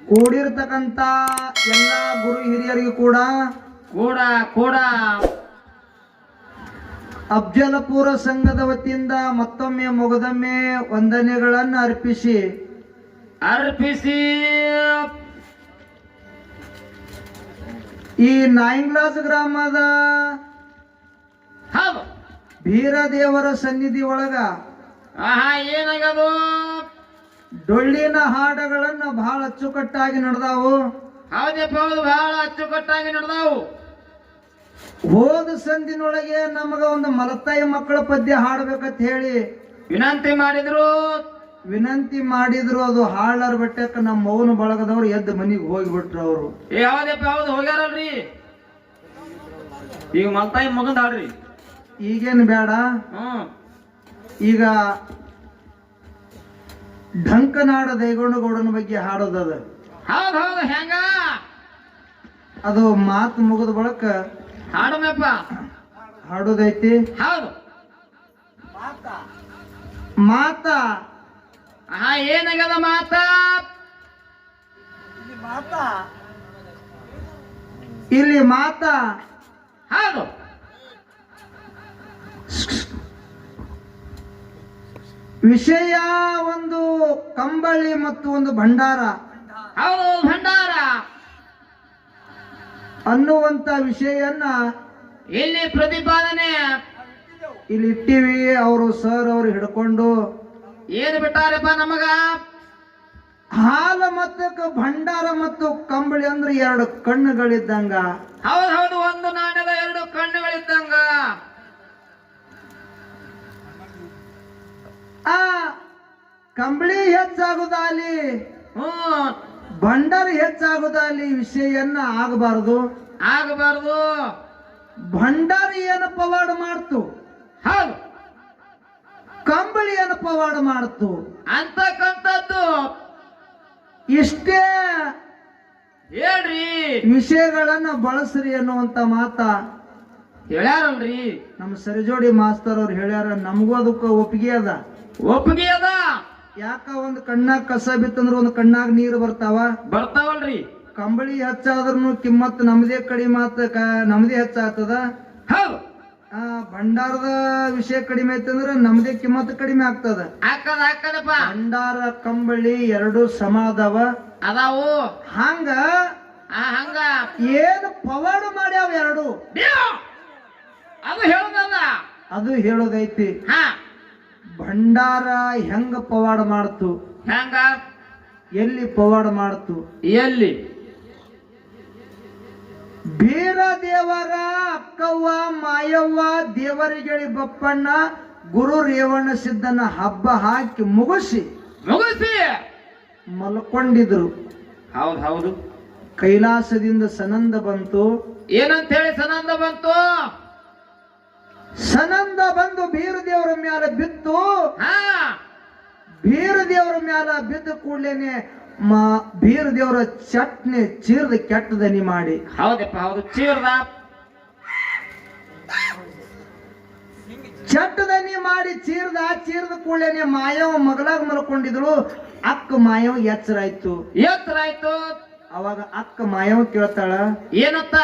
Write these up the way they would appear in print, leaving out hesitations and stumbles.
ಕೂಡಿರ್ತಕ್ಕಂತ ಎಲ್ಲ ಗುರು ಹಿರಿಯರಿಗೂ ಕೂಡ ಕೂಡ ಅಫ್ಜಲಪುರ ಸಂಘದ ವತಿಯಿಂದ ಮತ್ತೊಮ್ಮೆ ಮುಗದೊಮ್ಮೆ ವಂದನೆಗಳನ್ನು ಅರ್ಪಿಸಿ ಈ ನಾಯಿಂಗ್ಲಾಸ್ ಗ್ರಾಮದ ಬೀರದೇವರ ಸನ್ನಿಧಿ ಒಳಗ ಏನಾಗದು ಡೊಳ್ಳಿನ ಹಾಡಗಳನ್ನು ಬಹಳ ಅಚ್ಚುಕಟ್ಟಾಗಿ ನಡೆದಾವು. ಹೌದಪ್ಪ, ಹೌದು, ಬಹಳ ಅಚ್ಚುಕಟ್ಟಾಗಿ ನಡೆದಾವು. ಹೋದ ಸಂದಿನೊಳಗೆ ನಮಗ ಒಂದು ಮಲತಾಯಿ ಮಕ್ಕಳ ಪದ್ಯ ಹಾಡ್ಬೇಕಂತ ಹೇಳಿ ವಿನಂತಿ ಮಾಡಿದ್ರು. ಅದು ಹಾಳಾರ್ ಬಟ್ಟೆಕ್ಕ ನಮ್ಮ ಮೌನ ಬಳಗದವ್ರು ಎದ್ದು ಮನಿಗೆ ಹೋಗಿಬಿಟ್ರು. ಅವರು ಯಾವ್ದಪ್ಪ ಹೌದು ಹೋಗ್ಯಾರಲ್ರಿ. ಈಗ ಮಲತಾಯಿ ಮಗಂದ ಹಾಡ್ರಿ. ಈಗೇನು ಬೇಡ, ಈಗ ಢಂಕನಾಡ ದೈಗೊಂಡಗೌಡನ ಬಗ್ಗೆ ಹಾಡೋದದ. ಹೌದು ಹೌದು, ಹೆಂಗ ಅದು ಮಾತು ಮುಗಿದ ಬಳಕ ಹಾಡೋದಪ್ಪ, ಹಾಡೋದೈತಿ. ಹೌದು ಮಾತ ಏನಾಗದ ಇಲ್ಲಿ ಮಾತ ಹೌದು ವಿಷಯ ಒಂದು ಕಂಬಳಿ ಮತ್ತು ಒಂದು ಭಂಡಾರ. ಹೌದು, ಭಂಡಾರ ಅನ್ನುವಂತ ವಿಷಯನ್ನ ಇಲ್ಲಿ ಪ್ರತಿಪಾದನೆ ಇಲ್ಲಿ ಇಟ್ಟಿವಿ. ಅವರು ಸರ್ ಅವರು ಹಿಡ್ಕೊಂಡು ಏನು ಬಿಟ್ಟಾರಪ್ಪ ನಮಗ? ಹಾಲು ಮತ್ತು ಭಂಡಾರ ಮತ್ತು ಕಂಬಳಿ ಅಂದ್ರೆ ಎರಡು ಕಣ್ಣುಗಳಿದ್ದಂಗ. ಹೌದು ಹೌದು, ಒಂದು ನಾಣ್ಯದ ಎರಡು ಕಣ್ಣುಗಳಿದ್ದಂಗ. ಆ ಕಂಬಳಿ ಹೆಚ್ಚಾಗುದಾಲಿ, ಭಂಡಾರ ಹೆಚ್ಚಾಗುದಾಲಿ ವಿಷಯನ್ನ ಆಗಬಾರದು. ಭಂಡಾರ ಏನು ಪವಾಡ ಮಾಡ್ತು, ಹೌದು, ಕಂಬಳಿ ಏನು ಪವಾಡ ಮಾಡ್ತು ಅಂತಕ್ಕಂಥದ್ದು ಇಷ್ಟೇ ಹೇಳ್ರಿ. ವಿಷಯಗಳನ್ನ ಬಳಸ್ರಿ ಅನ್ನುವಂತ ಮಾತ ಹೇಳ್ಯಾರಲ್ರಿ ನಮ್ಮ ಸರಿಜೋಡಿ ಮಾಸ್ತರ್ ಅವ್ರು ಹೇಳ್ಯಾರ. ನಮಗೂ ಅದಕ್ಕ ಒಪ್ಪಿಗೆ ಅದ. ಯಾಕ ಒಂದು ಕಣ್ಣಾಗ ಕಸ ಬಿತ್ತಂದ್ರ ಒಂದು ಕಣ್ಣಾಗ ನೀರು ಬರ್ತಾವಲ್ರಿ. ಕಂಬಳಿ ಹೆಚ್ಚಾದ್ರೂ ಕಿಮ್ಮತ್ ನಮ್ದೇ ಕಡಿಮೆ ನಮ್ದೇ ಹೆಚ್ಚಾಗ್ತದ. ಹೌದು, ಭಂಡಾರದ ವಿಷಯ ಕಡಿಮೆ ಐತಂದ್ರ ನಮ್ದೇ ಕಿಮ್ಮತ್ ಕಡಿಮೆ ಆಗ್ತದ. ಭಂಡಾರ ಕಂಬಳಿ ಎರಡು ಸಮ ಅದಾವು. ಹಂಗ ಏನು ಪವಾಡ ಮಾಡ್ಯಾವ ಎರಡು, ಅದು ಹೇಳೋದೈತಿ. ಭಂಡಾರ ಹೆಂಗ ಪವಾಡ ಮಾಡ್ತು, ಹೆಂಗ ಎಲ್ಲಿ ಪವಾಡ ಮಾಡ್ತು, ಎಲ್ಲಿ ಬೀರದೇವರ ಅಕ್ಕವ್ವ ಮಾಯವ್ವ ದೇವರಿಗಳಿ ಬಪ್ಪಣ್ಣ ಗುರು ರೇವಣ್ಣ ಸಿದ್ದನ ಹಬ್ಬ ಹಾಕಿ ಮುಗಿಸಿ ಮಲ್ಕೊಂಡಿದ್ರು. ಹೌದು ಹೌದು, ಕೈಲಾಸದಿಂದ ಸನಂದ ಬಂತು. ಏನಂತ ಹೇಳಿ ಸನಂದ ಬಂತು? ಸನಂದ ಬಂದು ಬೀರದೇವರ ಮ್ಯಾಲ ಬಿತ್ತು. ಬೀರದೇವರ ಮ್ಯಾಲ ಬಿದ್ದ ಕೂಡ್ಲೇನೆ ಬೀರದೇವರ ಚಟ್ನಿ ಚೀರ್ದ ಕೆಟ್ಟದನಿ ಮಾಡಿ. ಹೌದಪ್ಪ ಹೌದು, ಚಟ್ಟದನಿ ಮಾಡಿ ಚೀರ್ದ ಕೂಡ್ಲೇನೆ ಮಾಯವ ಮಗಲಾಗ ಮಲ್ಕೊಂಡಿದ್ರು. ಅಕ್ಕ ಮಾಯವ ಎಚ್ಚರಾಯ್ತು. ಅವಾಗ ಅಕ್ಕ ಮಾಯವ ಕೇಳ್ತಾಳ, ಏನತ್ತ?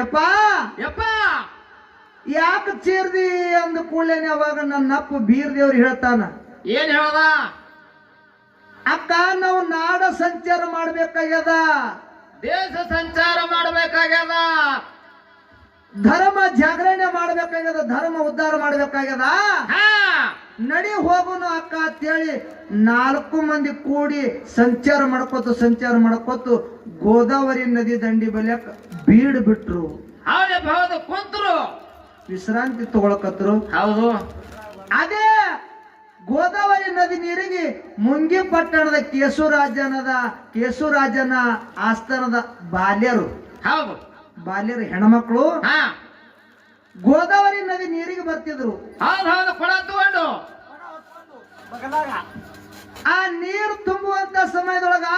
ಯಪ್ಪ ಯಾಕ ಚೀರ್ದಿ ಅಂದ ಕೂಡ್ಲೇನೆ ಅವಾಗ ನನ್ನಪ್ಪ ಬೀರದೇವ್ರು ಹೇಳ್ತಾನ. ಏನ್ ಹೇಳದ? ಅಕ್ಕ ನಾವು ನಾಡ ಸಂಚಾರ ಮಾಡ್ಬೇಕಾಗ್ಯದ, ದೇಶ ಸಂಚಾರ ಮಾಡ್ಬೇಕಾಗ್ಯದ, ಧರ್ಮ ಜಾಗರಣೆ ಮಾಡ್ಬೇಕಾಗ್ಯದ, ಧರ್ಮ ಉದ್ಧಾರ ಮಾಡ್ಬೇಕಾಗ್ಯದ. ನಡಿ ಹೋಗುನು ಅಕ್ಕ ಅಂತೇಳಿ 4 ಮಂದಿ ಕೂಡಿ ಸಂಚಾರ ಮಾಡ್ಕೋತು ಗೋದಾವರಿ ನದಿ ದಂಡಿ ಬಲಿಯಕ್ ಬೀಡ್ ಬಿಟ್ರು. ಹೌದು, ಕುಂತ್ರು ವಿಶ್ರಾಂತಿ ತಗೊಳಕತ್ರು. ಹೌದು, ಅದೇ ಗೋದಾವರಿ ನದಿ ನೀರಿಗೆ ಮುಂಗಿ ಪಟ್ಟಣದ ಕೇಸುರಾಜನ ಆಸ್ಥಾನದ ಬಾಲ್ಯರು, ಹೌದು, ಬಾಲ್ಯರು ಹೆಣ್ಮಕ್ಳು ಗೋದಾವರಿ ನದಿ ನೀರಿಗೆ ಬರ್ತಿದ್ರು. ಹೌದು, ಕೊಡ ತಗೊಂಡು ಆ ನೀರು ತುಂಬುವಂತ ಸಮಯದೊಳಗ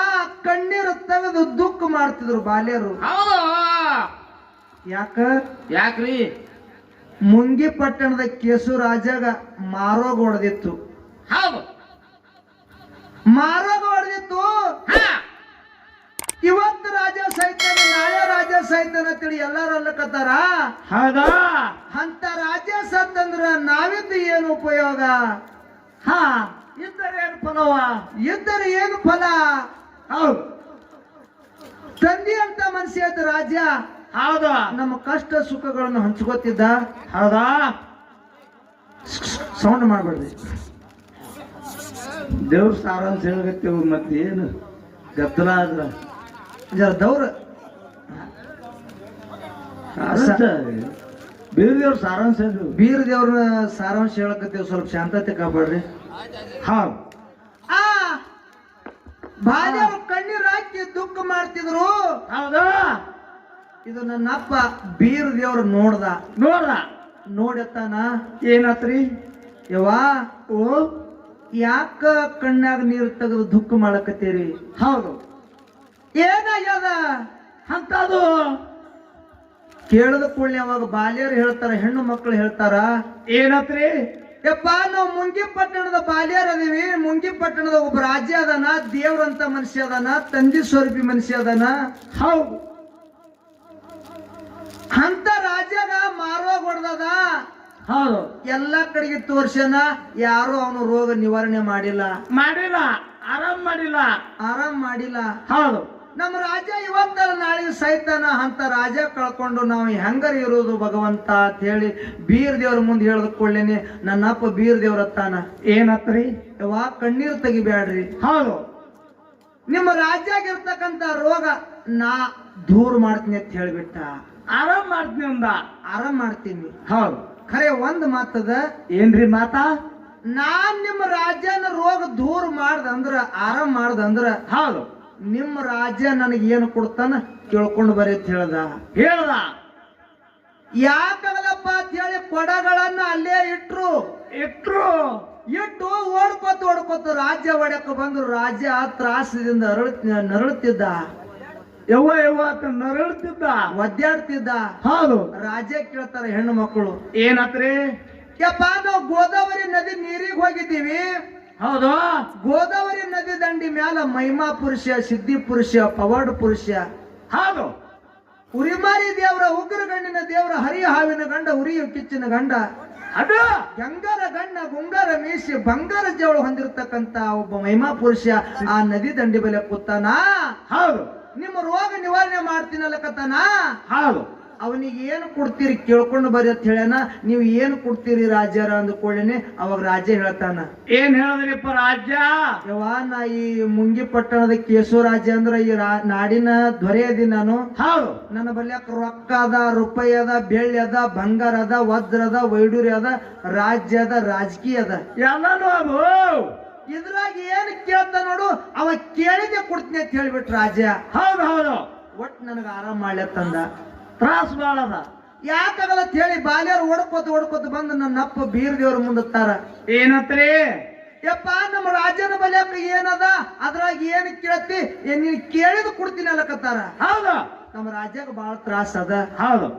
ಕಣ್ಣೀರು ತೆಗೆದು ದುಃಖ ಮಾಡ್ತಿದ್ರು ಬಾಲ್ಯರು. ಹೌದು, ಯಾಕ್ರಿ? ಮುಂಗಿ ಪಟ್ಟಣದ ಕೇಸುರಾಜಾಗ ಮಾರೋಗ ಹೊಡೆದಿತ್ತು. ಹೌದು, ಮಾರೋಗ ಹೊಡೆದಿತ್ತು. ಸಾಯ್ತಾನ ಅಂತೇಳಿ ಎಲ್ಲಾರು ಅಲ್ಲಕತ್ತಾರ. ಹೌದಾ? ಅಂತ ರಾಜ ಸತ್ತಂದ್ರ ನಾವಿದ್ದು ಏನು ಉಪಯೋಗ? ಹಾ, ಇದ್ದರೆ ಏನು ಫಲವ? ಇದ್ದರೆ ಏನು ಫಲ? ಹೌದು ತಂದೆ ಅಂತ ಮನುಷ್ಯ ಆದ ರಾಜ ಹೌದಾ? ನಮ್ಮ ಕಷ್ಟ ಸುಖಗಳನ್ನು ಹಂಚ್ಕೋತಿದ್ದ. ಹೌದಾ? ಸೌಂಡ್ ಮಾಡ್ಬೇಡ್ರಿ. ದೇವ್ರ ಸಾರಾಂಶ ಹೇಳಕತ್ತೇವು, ಮತ್ತೆ ಏನು ಗದ್ದಲ ಆದ್ರ ಜರ ದೌರ ಬೇರೆ ದೇವ್ರ ಸಾರಾಂಶ ಹೇಳು. ಬೀರ ದೇವ್ರ ಸಾರಾಂಶ ಹೇಳಕತ್ತೇವ್, ಸ್ವಲ್ಪ ಶಾಂತತೆ ಕಾಪಾಡ್ರಿ. ಹೌದು. ಆ ಬಾಲ್ಯವ್ರು ಕಣ್ಣೀರ್ ಹಾಕಿ ದುಃಖ ಮಾಡ್ತಿದ್ರು. ಹೌದಾ? ಇದು ನನ್ನ ಅಪ್ಪ ಬೀರ ದೇವ್ರು ನೋಡ್ದ. ನೋಡತ್ತಾನ, ಏನತ್ರಿ? ಯವ್ವಾ ಓ, ಯಾಕ ಕಣ್ಣಾಗ ನೀರು ತೆಗೆದು ದುಃಖ ಮಾಡಕತ್ತೀರಿ? ಹೌದು. ಏನಾಗ್ಯದ ಅಂತದು ಕೇಳದ ಕೂಡಲೇ ಅವಾಗ ಬಾಲ್ಯರು ಹೇಳ್ತಾರ, ಹೆಣ್ಣು ಮಕ್ಕಳು ಹೇಳ್ತಾರ, ಏನತ್ರಿ? ಯಪ್ಪ ನಾವು ಮುಂಗಿ ಪಟ್ಟಣದ ಬಾಲ್ಯರ್ ಅದೀವಿ. ಮುಂಗಿ ಪಟ್ಟಣದ ಒಬ್ಬ ರಾಜ್ಯ ಅದಾನ, ದೇವ್ರಂತ ಮನುಷ್ಯ ಅದಾನ, ತಂದಿ ಸ್ವರೂಪಿ ಮನುಷ್ಯ ಅದಾನ. ಹೌದು. ಅಂತ ರಾಜ್ಯಾಗ ಮಾರುವಾಗ ಹೊಡೆದದ. ಹೌದು. ಎಲ್ಲಾ ಕಡೆಗೆ ತೋರ್ಸನ, ಯಾರು ಅವನು ರೋಗ ನಿವಾರಣೆ ಮಾಡಿಲ್ಲ, ಆರಾಮ್ ಮಾಡಿಲ್ಲ. ಹೌದು. ನಮ್ಮ ರಾಜ ಇವತ್ತಲ್ಲ ನಾಳೆಗೆ ಸೈತಾನ. ಅಂತ ರಾಜ ಕಳ್ಕೊಂಡು ನಾವು ಹೆಂಗರ ಇರೋದು ಭಗವಂತ ಅಂತ ಹೇಳಿ ಬೀರ್ ದೇವ್ರ ಮುಂದೆ ಹೇಳದ ಕೊಳ್ಳೇನೆ ನನ್ನ ಅಪ್ಪ ಬೀರ್ ದೇವ್ರ ಅತ್ತಾನ. ಏನತ್ರಿ? ಯವ್ವಾ ಕಣ್ಣೀರ್ ತೆಗಿಬ್ಯಾಡ್ರಿ. ಹೌದು. ನಿಮ್ಮ ರಾಜ್ಯಾಗ ಇರ್ತಕ್ಕಂತ ರೋಗ ನಾ ದೂರ ಮಾಡ್ತೀನಿ ಅಂತ ಹೇಳ್ಬಿಟ್ಟ. ಆರಾಮ್ ಮಾಡ್ತೀನಿ ಅಂದ. ಆರಾಮ್ ಮಾಡ್ತೀನಿ. ಹೌದು. ಖರೆ ಒಂದ್ ಮಾತದ. ಏನ್ರಿ ಮಾತಾ? ನಾನ್ ನಿಮ್ಮ ರಾಜ್ಯನ ರೋಗ ದೂರ ಮಾಡ್ದಂದ್ರ, ಆರಾಮ್ ಮಾಡ್ದಂದ್ರ, ಹೌದು, ನಿಮ್ಮ ರಾಜ್ಯ ನನಗೆ ಏನು ಕೊಡ್ತಾನ ಕೇಳ್ಕೊಂಡು ಬರೀ ಅಂತ ಹೇಳ್ದ. ಯಾಕಾಗಲ್ಲಪ್ಪ ಅಂತ ಹೇಳಿ ಕೊಡಗಳನ್ನ ಅಲ್ಲೇ ಇಟ್ಟು ಓಡ್ಕೋತ ರಾಜ್ಯ ಒಡಕ ಬಂದ್ರು. ರಾಜ್ಯ ತ್ರಾಸದಿಂದ ನರಳುತ್ತಿದ್ದ, ನರಳುತ್ತಿದ್ದ, ಒದ್ದಾಡ್ತಿದ್ದ. ಹೌದು. ರಾಜ್ಯ ಕೇಳ್ತಾರ ಹೆಣ್ಣು ಮಕ್ಕಳು, ಏನತ್ರಿ? ಯಪ್ಪ ನಾವು ಗೋದಾವರಿ ನದಿ ನೀರಿಗೆ ಹೋಗಿದ್ದೀವಿ. ಹೌದು. ಗೋದಾವರಿ ನದಿ ದಂಡಿ ಮ್ಯಾಲ ಮಹಿಮಾ ಪುರುಷ, ಸಿದ್ಧಿ ಪುರುಷ, ಪವಾಡ ಪುರುಷ, ಹೌದು, ಉರಿಮಾರಿ ದೇವರ, ಉಗ್ರ ಗಂಡಿನ ದೇವರ, ಹರಿಯ ಹಾವಿನ ಗಂಡ, ಉರಿಯ ಕಿಚ್ಚಿನ ಗಂಡ, ಅದು ಗಂಗಾರ ಗಣ್ಣ, ಗುಂಗಾರ ಮೀಸಿ, ಬಂಗಾರ ಜವಳು ಹೊಂದಿರತಕ್ಕಂತ ಒಬ್ಬ ಮಹಿಮಾ ಪುರುಷ ಆ ನದಿ ದಂಡಿ ಬೆಲೆ ಕೂತಾನ. ಹೌದು. ನಿಮ್ಮ ರೋಗ ನಿವಾರಣೆ ಮಾಡ್ತೀನಲ್ಲಕತ್ತಾನ. ಹೌದು. ಅವನಿಗೆ ಏನು ಕೊಡ್ತೀರಿ ಕೇಳ್ಕೊಂಡು ಬರ್ರಿ ಅಂತ ಹೇಳ್ಯಾನ. ನೀವು ಏನು ಕೊಡ್ತೀರಿ ರಾಜ್ಯರ ಅಂದ್ಕೊಳ್ಳೇನೆ. ಅವಾಗ ರಾಜ್ಯ ಹೇಳ್ತಾನ, ಏನ್ ಹೇಳಿದ್ರಿಪ್ಪ ರಾಜ್ಯ? ಯವ್ವಾ ನಾ ಈ ಮುಂಗಿ ಪಟ್ಟಣದ ಕೇಸು ರಾಜ್ಯ ಅಂದ್ರ ಈ ನಾಡಿನ ದೊರೆ ಅದಿ ನಾನು. ಹೌದು. ನನ್ನ ಬಲ್ಯಾಕ ರೊಕ್ಕ ಅದ, ರೂಪಾಯಿ ಅದ, ಬೆಳ್ಳಿ ಅದ, ಬಂಗಾರ ಅದ, ವಜ್ರ ಅದ, ವೈಡೂರ್ಯ ಅದ, ರಾಜ್ಯ ಅದ, ರಾಜಕೀಯ ಅದ, ಎಲ್ಲಾನು ಅದು. ಇದ್ರಾಗ ಏನ್ ಕೇಳ್ತ ನೋಡು, ಅವ ಕೇಳಿದೆ ಕೊಡ್ತೀನಿ ಅಂತ ಹೇಳ್ಬಿಟ್ ರಾಜ್ಯ. ಹೌದು ಹೌದು. ಒಟ್ ನನಗ ಆರಾಮ್ ಮಾಡ್ಲತ್ತಂದ. ತ್ರಾಸ ಬಾಳದ. ಯಾಕಾಗಲ್ಲ ಅಂತ ಹೇಳಿ ಬಾಲ್ಯರು ಓಡ್ಕೋತ ಬಂದು ನನ್ನ ಅಪ್ಪ ಬೀರ್ ದೇವ್ರ ಮುಂದತ್ತಾರ. ಏನತ್ರಿ? ಯಪ್ಪ ನಮ್ಮ ರಾಜನ ಬಲ್ಯಾಕ ಏನದ, ಅದ್ರಾಗ ಏನ್ ಕೇಳ್ತಿ, ನೀನ್ ಕೇಳಿದ ಕೊಡ್ತೀನಿ ಅಲ್ಲಕತ್ತಾರ. ಹೌದು. ನಮ್ಮ ರಾಜ್ಯಾಗ ಬಹಳ ತ್ರಾಸ ಅದ. ಹೌದು.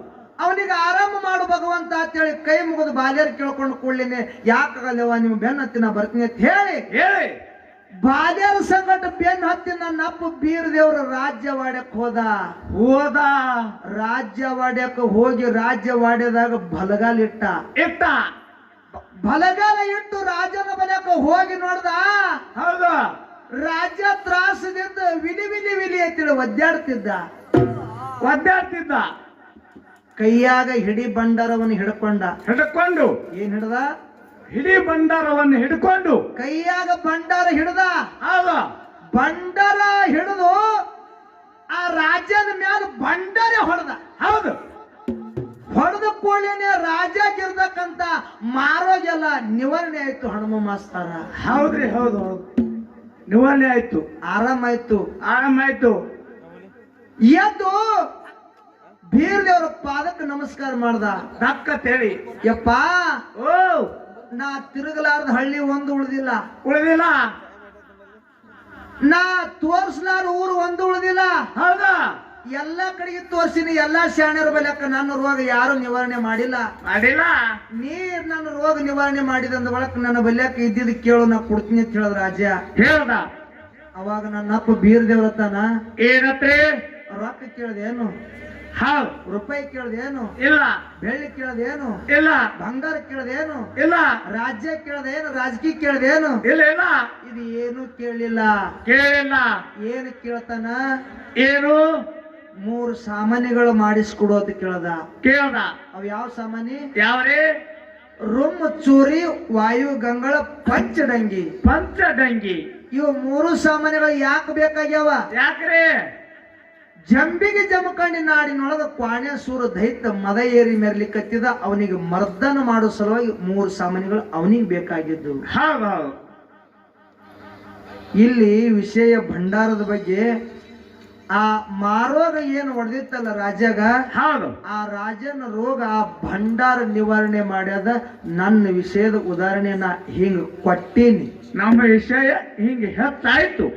ಅವನಿಗೆ ಆರಾಮ ಮಾಡು ಭಗವಂತ ಅಂತ ಹೇಳಿ ಕೈ ಮುಗಿದು ಬಾಲ್ಯರು ಕೇಳ್ಕೊಂಡು ಕೂಡ್ಲೇನೆ, ಯಾಕಾಗಲ್ಲವ ನಿಮ್ಮ ಬೆನ್ನ ಹತ್ತಿ ನಾ ಬರ್ತೀನಿ ಅಂತ ಹೇಳಿ ಬಾಲ್ಯರ ಸಂಗಟ ಬೆನ್ನ ಹತ್ತಿ ನನ್ನ ಅಪ್ಪ ಬೀರ್ ದೇವ್ರ ರಾಜ್ಯವಾಡ್ಯಕ್ ಹೋದ. ರಾಜ್ಯವಾಡ್ಯಕ್ ಹೋಗಿ ರಾಜ್ಯವಾಡ್ಯದಾಗ ಬಲಗಾಲ ಇಟ್ಟ. ಬಲಗಾಲ ಇಟ್ಟು ರಾಜನ ಬಲ್ಯಾಕ ಹೋಗಿ ನೋಡ್ದ. ಹೌದು. ರಾಜ್ಯ ತ್ರಾಸದಿಂದ ವಿಲಿ ವಿಲಿ ವಿಲಿ ಅಂತೇಳಿ ಒದ್ದಾಡ್ತಿದ್ದ. ಕೈಯಾಗ ಹಿಡಿ ಬಂಡಾರವನ್ನು ಹಿಡ್ಕೊಂಡು ಏನ್ ಹಿಡ್ದ? ಹಿಡಿ ಬಂಡಾರವನ್ನು ಹಿಡ್ಕೊಂಡು ಕೈಯಾಗ ಬಂಡಾರ ಹಿಡ್ದ. ಹೌದು. ಬಂಡಾರ ಹಿಡಿದು ಆ ರಾಜ್ಯದ ಮ್ಯಾಲ ಬಂಡಾರೆ ಹೊಡೆದ. ಹೌದು. ಹೊಡೆದ ಕೂಡಲೇನೆ ರಾಜ್ಯಾಗಿರ್ತಕ್ಕಂತ ಮಾರೋಗೆಲ್ಲ ನಿವಾರಣೆ ಆಯ್ತು. ಹನುಮ ಮಾಸ್ತಾರ. ಹೌದ್ರಿ. ಹೌದು ಹೌದು. ನಿವಾರಣೆ ಆಯ್ತು. ಆರಾಮಾಯ್ತು. ಎದ್ದು ಬೀರ್ ದೇವ್ರ ಪಾದಕ್ಕೆ ನಮಸ್ಕಾರ ಮಾಡ್ದ. ದಕ್ಕತ್ತೇಳಿ, ಯಪ್ಪ ಓ ನಾ ತಿರುಗಲಾರ್ದ ಹಳ್ಳಿ ಒಂದು ಉಳಿದಿಲ್ಲ, ನಾ ತೋರ್ಸಲಾರ ಊರು ಒಂದು ಉಳಿದಿಲ್ಲ. ಹೌದಾ? ಎಲ್ಲಾ ಕಡೆಗೆ ತೋರ್ಸಿನಿ. ಎಲ್ಲಾ ಶಾಣ್ಯರ ಬಲ್ಯಾಕ ನನ್ನ ರೋಗ ಯಾರು ನಿವಾರಣೆ ಮಾಡಿಲ್ಲ. ನೀ ನನ್ನ ರೋಗ ನಿವಾರಣೆ ಮಾಡಿದಂದ ಬಳಕ ನನ್ನ ಬಲ್ಯಾಕ ಇದ್ದಿದ್ ಕೇಳು, ನಾ ಕೊಡ್ತೀನಿ ಅಂತ ಹೇಳಿದ ರಾಜ್ಯ. ಅವಾಗ ನನ್ನ ಅಪ್ಪ ಬೀರ್ ದೇವ್ರತ್ತಾನ, ಏನತ್ರಿ? ರೊಕ್ಕ ಕೇಳ್ದೆ ಏನು? ಹೌದು. ರೂಪಾಯಿ ಕೇಳ್ದೇನು, ಇಲ್ಲ ಬೆಳ್ಳಿ ಕೇಳ್ದೇನು, ಇಲ್ಲ ಬಂಗಾರ ಕೇಳ್ದೇನು, ಇಲ್ಲ ರಾಜ್ಯ ಕೇಳ್ದೇನು, ರಾಜಕೀಯ ಕೇಳ್ದೇನು, ಇಲ್ಲ ಇಲ್ಲ ಇದು ಏನು ಕೇಳಲಿಲ್ಲ. ಕೇಳಿಲ್ಲ. ಏನು ಕೇಳ್ತಾನ? ಏನು? 3 ಸಾಮಾನ್ಯಗಳು ಮಾಡಿಸ್ಕೊಡೋದು ಕೇಳ್ದ. ಕೇಳ್ದ. ಅವ್ ಯಾವ ಸಾಮಾನ್ಯ? ಯಾವ್ರಿ? ರುಮ್ ಚೂರಿ, ವಾಯು ಗಂಗಳ, ಪಂಚಡಂಗಿ. ಪಂಚಡಂಗಿ. ಇವು 3 ಸಾಮಾನ್ಯಗಳು ಯಾಕೆ ಬೇಕಾಗ್ಯಾವ? ಯಾಕ್ರಿ? ಜಂಬಿಗೆ ಜಮಖಂಡಿ ನಾಡಿನೊಳಗ ಕ್ವಾಣ್ಯಾಸೂರ ದೈತ್ಯ ಮದ ಏರಿ ಮೆರ್ಲಿಕ್ಕತ್ತಿದ. ಅವನಿಗೆ ಮರ್ದನ ಮಾಡೋ ಸಲುವಾಗಿ 3 ಸಾಮಾನ್ಯಗಳು ಅವನಿಗೆ ಬೇಕಾಗಿದ್ದು. ಹೌದು ಹೌದು. ಇಲ್ಲಿ ವಿಷಯ ಭಂಡಾರದ ಬಗ್ಗೆ ಆ ಮಾರೋಗ ಏನು ಹೊಡೆದಿತ್ತಲ್ಲ ರಾಜಾಗ, ಹೌದು. ಆ ರಾಜನ ರೋಗ ಆ ಭಂಡಾರ ನಿವಾರಣೆ ಮಾಡ್ಯದ. ನನ್ನ ವಿಷಯದ ಉದಾಹರಣೆನ ಹಿಂಗ ಕೊಟ್ಟೀನಿ. ನಮ್ಮ ವಿಷಯ ಹಿಂಗೆ ಹೆಚ್ಚಾಯ್ತು.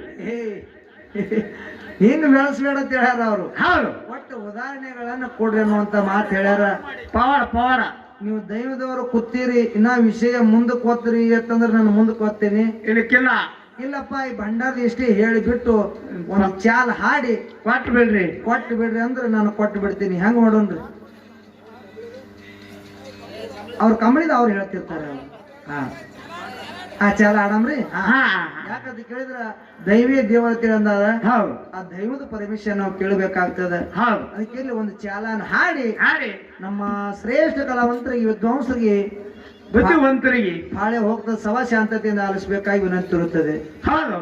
ಹಿಂಗ ಬೆಳೆಸ್ಬೇಡ ಅಂತ ಹೇಳ್ಯಾರ ಅವರು. ಹೌದು. ಒಟ್ಟು ಉದಾಹರಣೆಗಳನ್ನ ಕೊಡ್ರಿ ಅನ್ನುವಂತ ಮಾತು ಹೇಳ್ಯಾರ. ಪವಾಡ ಪವಾಡ. ನೀವು ದೈವದವರು ಕೂತೀರಿ, ಇನ್ನ ವಿಷಯ ಮುಂದಕ್ಕೆ ಓದ್ತೀರಿ ಅಂತಂದ್ರೆ ನಾನು ಮುಂದಕ್ಕೆ ಓದ್ತೀನಿ. ಇಲ್ಲಕ್ಕಿಲ್ಲ. ಇಲ್ಲಪ್ಪ, ಈ ಭಂಡಾರದ ಇಷ್ಟೇ ಹೇಳಿಬಿಟ್ಟು ಒಂದು ಚಾಲ್ ಹಾಡಿ ಕೊಟ್ಟು ಬಿಡ್ರಿ. ಕೊಟ್ಟು ಬಿಡ್ರಿ ಅಂದ್ರೆ ನಾನು ಕೊಟ್ಟು ಬಿಡ್ತೀನಿ. ಹೆಂಗ್ ಮಾಡೋಣ್ರಿ? ಅವ್ರ ಕಂಬಳಿದ ಅವ್ರು ಹೇಳ್ತಿರ್ತಾರೆ. ಹಾ ಆ ಚಾಲ ಆಡಮ್ರಿ. ಹಾ. ಯಾಕಂತ ಕೇಳಿದ್ರ ದೈವೀಯ ದೇವತೆ ಅಂದಾದ ಹೌದು. ಆ ದೈವದ ಪರ್ಮಿಷನ್ ನಾವು ಕೇಳಬೇಕಾಗ್ತದೆ. ಹೌದು. ಅದಕ್ಕೆ ಇಲ್ಲಿ ಒಂದು ಚಾಲನ್ ಹಾಡಿ ಹಾಡಿ ನಮ್ಮ ಶ್ರೇಷ್ಠ ಕಲಾವಂತರಿಗೆ, ವಿದ್ವಾಂಸರಿಗೆ, ಬುದ್ಧಿವಂತರಿಗೆ ಹಾಳೆ ಹೋಗ್ತದೆ ಸವಾ ಶಾಂತತೆಯಿಂದ ಆಲಿಸಬೇಕಾಗಿ ವಿನಂತಿರುತ್ತದೆ. ಹೌದು.